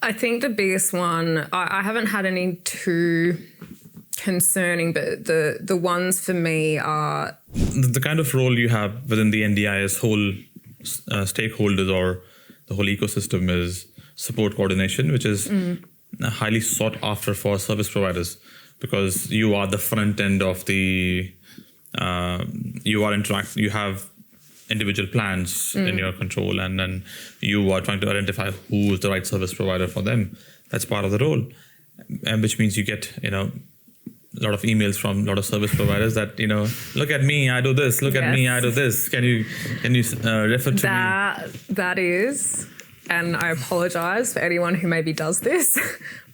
I think the biggest one, I haven't had any too concerning, but the ones for me are... The kind of role you have within the NDIS whole stakeholders or the whole ecosystem is support coordination, which is highly sought after for service providers, because you are the front end of the... you have individual plans in your control, and then you are trying to identify who is the right service provider for them. That's part of the role, and which means you get, a lot of emails from a lot of service providers that, look at me, I do this. Look at me, I do this. Can you refer to me? That is, and I apologize for anyone who maybe does this,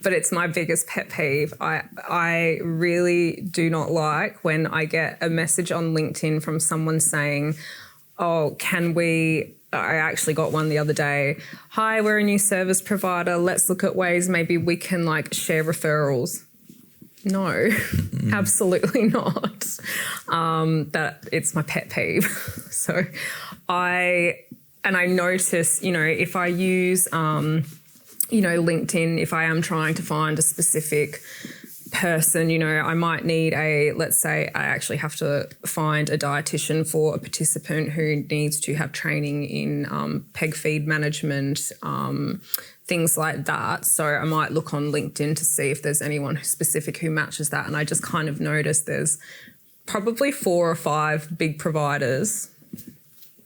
but it's my biggest pet peeve. I really do not like when I get a message on LinkedIn from someone saying, oh, I actually got one the other day. Hi, we're a new service provider. Let's look at ways maybe we can share referrals. No, absolutely not. It's my pet peeve. So I notice, if I use, LinkedIn, if I am trying to find a specific person, I might need let's say I actually have to find a dietitian for a participant who needs to have training in peg feed management, things like that. So I might look on LinkedIn to see if there's anyone specific who matches that. And I just kind of noticed there's probably 4 or 5 big providers,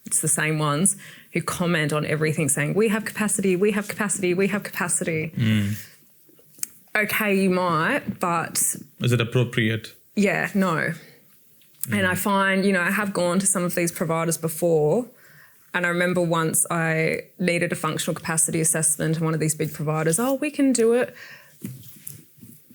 it's the same ones, who comment on everything saying, we have capacity, we have capacity, we have capacity. Okay, you might, but... Is it appropriate? Yeah, no. And I find, I have gone to some of these providers before, and I remember once I needed a functional capacity assessment and one of these big providers, oh, we can do it.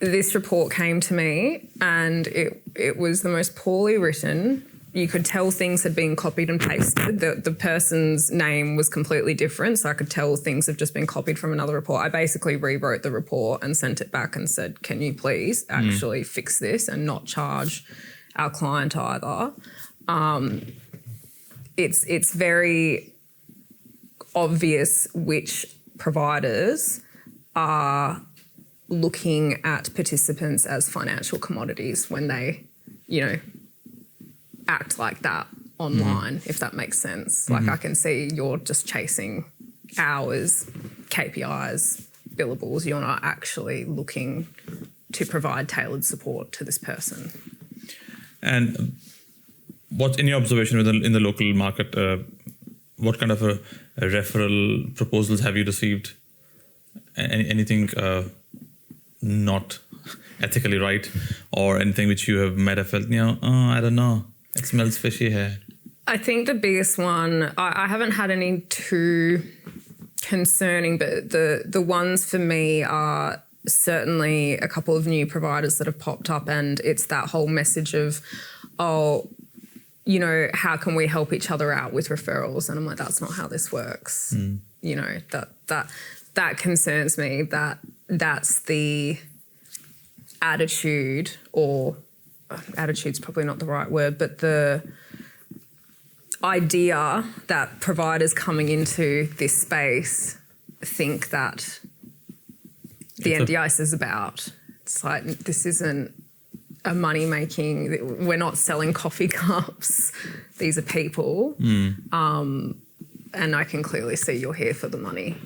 This report came to me and it was the most poorly written. You could tell things had been copied and pasted. The person's name was completely different, so I could tell things have just been copied from another report. I basically rewrote the report and sent it back and said, can you please actually fix this and not charge our client either? It's very obvious which providers are looking at participants as financial commodities when they, act like that online, if that makes sense. I can see you're just chasing hours, KPIs, billables. You're not actually looking to provide tailored support to this person. And what, in your observation in the local market, what kind of a referral proposals have you received? Anything not ethically right, or anything which you have met and felt, I don't know, it smells fishy here? I think the biggest one, I haven't had any too concerning, but the ones for me are certainly a couple of new providers that have popped up, and it's that whole message of, oh, how can we help each other out with referrals? And I'm like, that's not how this works. That concerns me. That's the attitude, or attitude's probably not the right word, but the idea that providers coming into this space think that the NDIS is about. It's like, this isn't a money-making, we're not selling coffee cups. These are people. And I can clearly see you're here for the money.